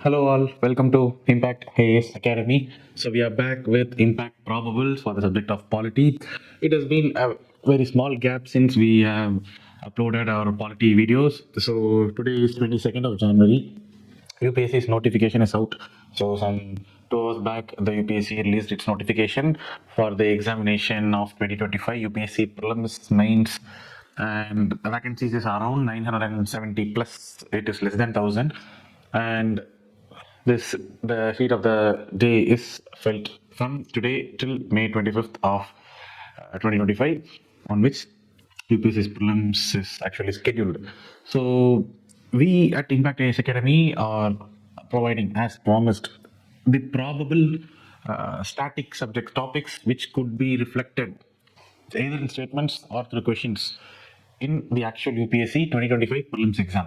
Hello all, welcome to Academy. So we are back with Impact Probable for the subject of Polity. It has been a very small gap since we have uploaded our Polity videos. So today is 22nd of January. UPSC's notification is out. So some 2 hours back, the UPSC released its notification for the examination of 2025 UPSC Prelims, Mains, and vacancies is around 970 plus. It is less than 1,000, and this the heat of the day is felt from today till May 25th of 2025, on which UPSC's prelims is actually scheduled. So we at Impactias Academy are providing, as promised, the probable static subject topics which could be reflected either in statements or through questions in the actual UPSC 2025 prelims exam.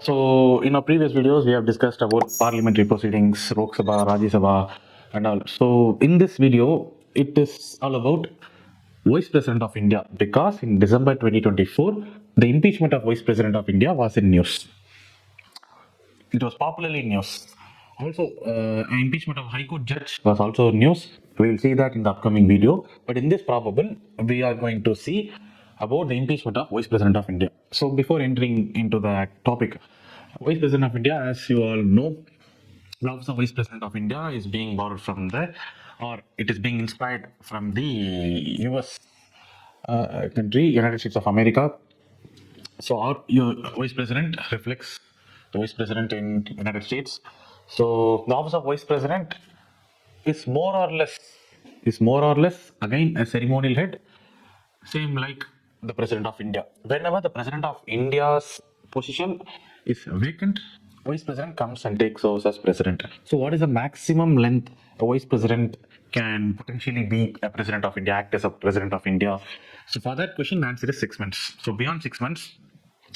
So, in our previous videos, we have discussed about parliamentary proceedings, Lok Sabha, Rajya Sabha, and all. So, in this video, it is all about Vice President of India, because in December 2024, the impeachment of Vice President of India was in news. It was popularly in news. Also, an impeachment of High Court judge was also news. We will see that in the upcoming video. But in this probable, we are going to see about the impeachment of Vice President of India. So before entering into the topic, Vice President of India, as you all know, the office of Vice President of India is being borrowed from or it is being inspired from the US country, United States of America. So your vice president reflects the vice president in United States. So the office of vice president is more or less again a ceremonial head, same like the president of India. Whenever the president of India's position is vacant, vice president comes and takes over as president. So what is the maximum length a vice president can potentially be a president of India, act as a president of India? So for that question, the answer is 6 months. So beyond 6 months,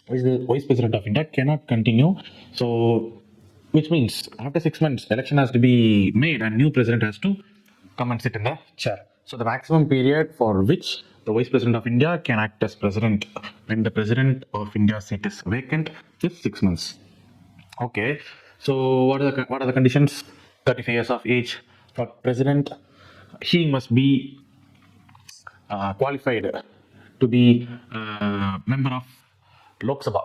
the vice president of India cannot continue. So, which means after 6 months, election has to be made and new president has to come and sit in the chair. So, the maximum period for which the vice president of India can act as president when the president of India's seat is vacant is 6 months. Okay. So, what are the conditions? 35 years of age for president. He must be qualified to be a member of Lok Sabha.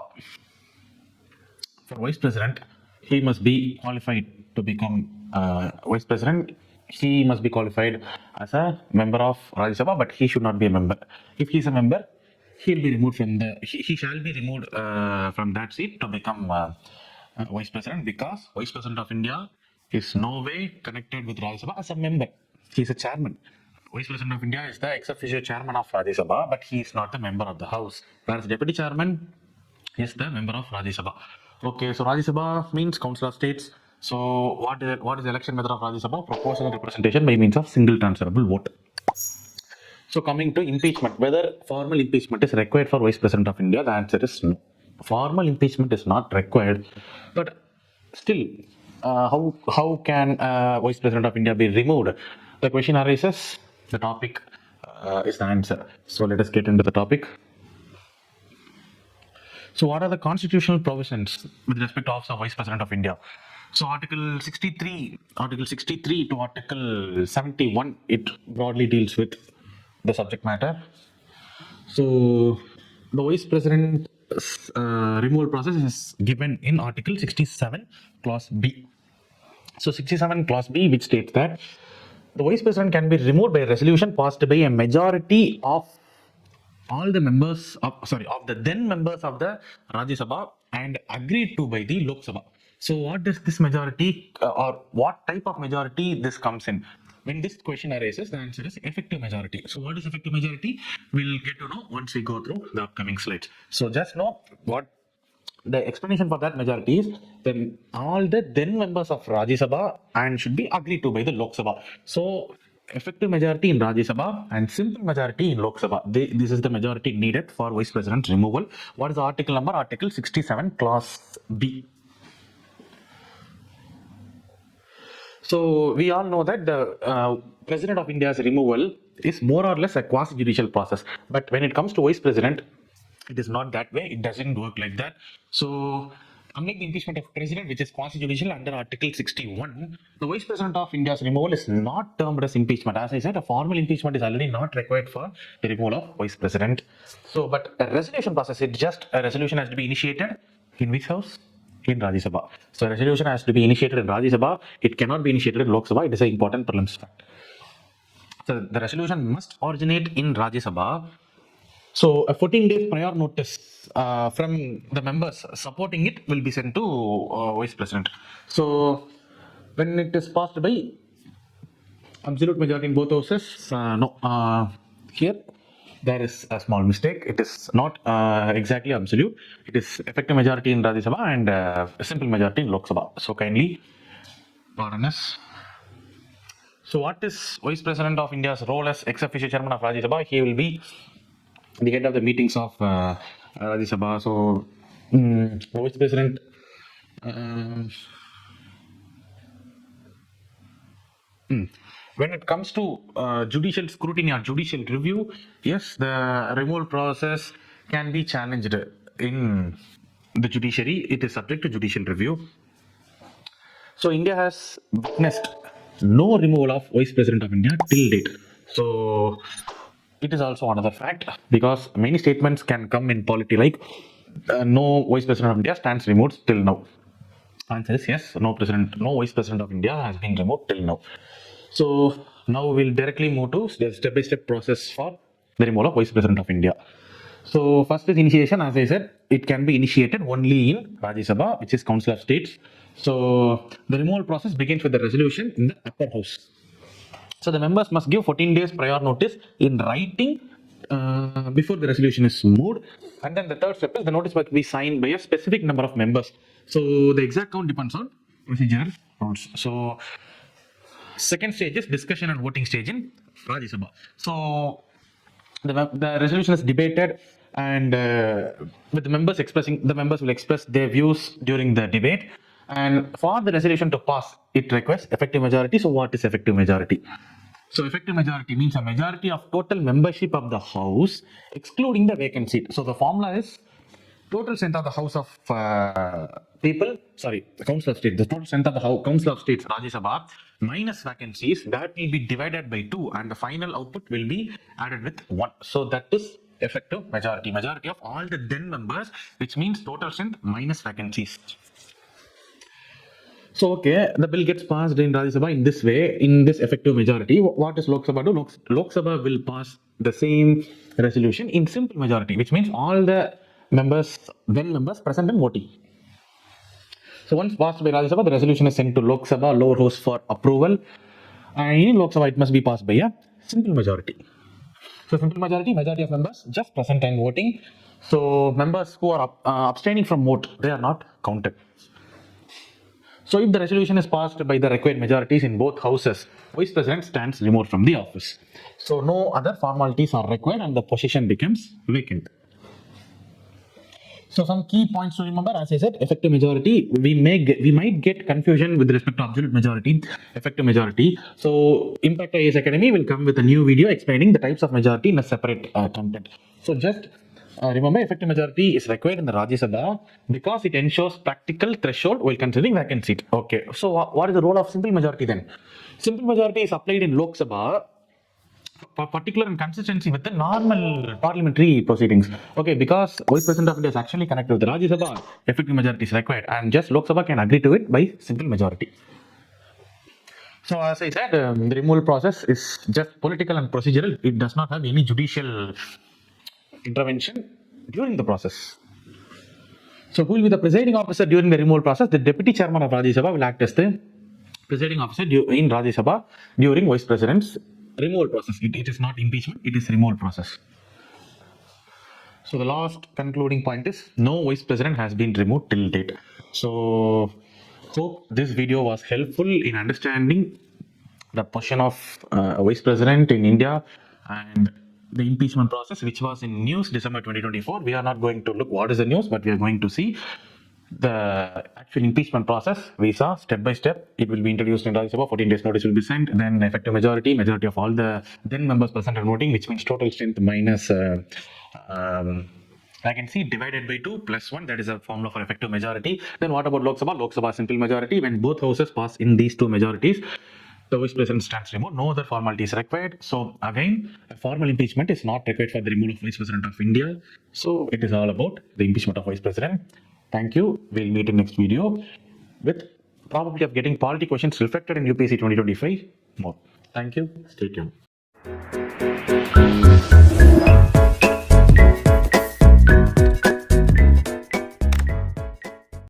For vice president, he must be qualified to become vice president. He must be qualified as a member of Rajya Sabha, but he should not be a member. If he is a member, he'll be removed from he shall be removed from that seat to become vice president, because vice president of India is no way connected with Rajya Sabha as a member. He's a chairman. Vice President of India is the ex officio chairman of Rajya Sabha, but he is not the member of the House. Whereas deputy chairman is the member of Rajya Sabha. Okay, so Rajya Sabha means Council of States. So what is the election method of Rajya Sabha? Proportional representation by means of single transferable vote. So coming to impeachment, whether formal impeachment is required for Vice President of India, the answer is no. Formal impeachment is not required, but still, how can Vice President of India be removed? The question arises. The topic is the answer. So let us get into the topic. So what are the constitutional provisions with respect to office of Vice President of India? So Article 63 to Article 71, it broadly deals with the subject matter. So the Vice President removal process is given in Article 67 Clause B. So 67 Clause B, which states that the Vice President can be removed by a resolution passed by a majority of all the members of the then members of the Rajya Sabha and agreed to by the Lok Sabha. So what does this majority or what type of majority this comes in? When this question arises, the answer is effective majority. So what is effective majority? We'll get to know once we go through the upcoming slides. So just know what the explanation for that majority is. Then all the then members of Rajya Sabha and should be agreed to by the Lok Sabha. So effective majority in Rajya Sabha and simple majority in Lok Sabha. This is the majority needed for Vice President removal. What is the article number? Article 67 Clause B. So we all know that the President of India's removal is more or less a quasi-judicial process. But when it comes to Vice President, it is not that way. It doesn't work like that. So Unlike the impeachment of president, which is constitutional under Article 61, the Vice President of India's removal is not termed as impeachment. As I said, a formal impeachment is already not required for the removal of Vice President. So, but a resolution process, it just a resolution has to be initiated in which house? In Rajya Sabha. So, a resolution has to be initiated in Rajya Sabha. It cannot be initiated in Lok Sabha. It is an important prelims fact. So, the resolution must originate in Rajya Sabha. So a 14 days prior notice from the members supporting it will be sent to Vice President. So when it is passed by absolute majority in both houses, here there is a small mistake. It is not exactly absolute. It is effective majority in Rajya Sabha and a simple majority in Lok Sabha. So kindly pardon us. So what is Vice President of India's role as ex officio chairman of Rajya Sabha? He will be the head of the meetings of Rajya Sabha. So, Vice President. When it comes to judicial scrutiny or judicial review, yes, the removal process can be challenged in the judiciary. It is subject to judicial review. So, India has witnessed no removal of Vice President of India till date. So, it is also another fact because many statements can come in polity like no Vice President of India stands removed till now. Answer is yes, no Vice President of India has been removed till now. So now we'll directly move to the step-by-step process for the removal of Vice President of India. So first is initiation. As I said, it can be initiated only in Rajya Sabha, which is Council of States. So the removal process begins with the resolution in the upper house. So the members must give 14 days prior notice in writing before the resolution is moved. And then the third step is the notice must be signed by a specific number of members. So the exact count depends on procedural rules. So second stage is discussion and voting stage in Rajya Sabha. So the resolution is debated and with the members will express their views during the debate. And for the resolution to pass, it requires effective majority. So what is effective majority? So effective majority means a majority of total membership of the house, excluding the vacant seat. So the formula is total strength of the house of the council of state, the total strength of the council of states, Rajya Sabha, minus vacancies, that will be divided by 2 and the final output will be added with 1. So that is effective majority of all the then members, which means total strength minus vacancies. So, okay, the bill gets passed in Rajya Sabha in this way, in this effective majority. What does Lok Sabha do? Lok Sabha will pass the same resolution in simple majority, which means all the then members present and voting. So, once passed by Rajya Sabha, the resolution is sent to Lok Sabha, lower house for approval. And in Lok Sabha, it must be passed by a simple majority. So, simple majority of members just present and voting. So, members who are abstaining from vote, they are not counted. So if the resolution is passed by the required majorities in both houses, Vice President stands removed from the office. So no other formalities are required and the position becomes vacant. So some key points to remember, as I said, effective majority, we might get confusion with respect to absolute majority, effective majority. So Impactiasacademy will come with a new video explaining the types of majority in a separate content. So just remember, effective majority is required in the Rajya Sabha because it ensures practical threshold while considering vacant seat. Okay, so what is the role of simple majority then? Simple majority is applied in Lok Sabha for particular and consistency with the normal parliamentary proceedings. Okay, because Vice President of India is actually connected with the Rajya Sabha, effective majority is required, and just Lok Sabha can agree to it by simple majority. So as I said, the removal process is just political and procedural. It does not have any judicial intervention during the process. So who will be the presiding officer during the removal process? The deputy chairman of Rajya Sabha will act as the presiding officer in Rajya Sabha during Vice President's removal process. It is not impeachment, it is removal process. So the last concluding point is no Vice President has been removed till date. So hope this video was helpful in understanding the position of Vice President in India and the impeachment process, which was in news December 2024. We are not going to look what is the news, but we are going to see the actual impeachment process. We saw step by step. It will be introduced in Rajya Sabha. 14 days notice will be sent. Then effective majority of all the then members present and voting, which means total strength minus I can see divided by 2 plus 1, that is a formula for effective majority. Then what about Lok Sabha? Lok Sabha simple majority. When both houses pass in these two majorities, the vice president stands removed. No other formality is required. So again, a formal impeachment is not required for the removal of vice president of India. So it is all about the impeachment of vice president. Thank you. We'll meet in next video with probability of getting polity questions reflected in UPSC 2025 more. Thank you. Stay tuned.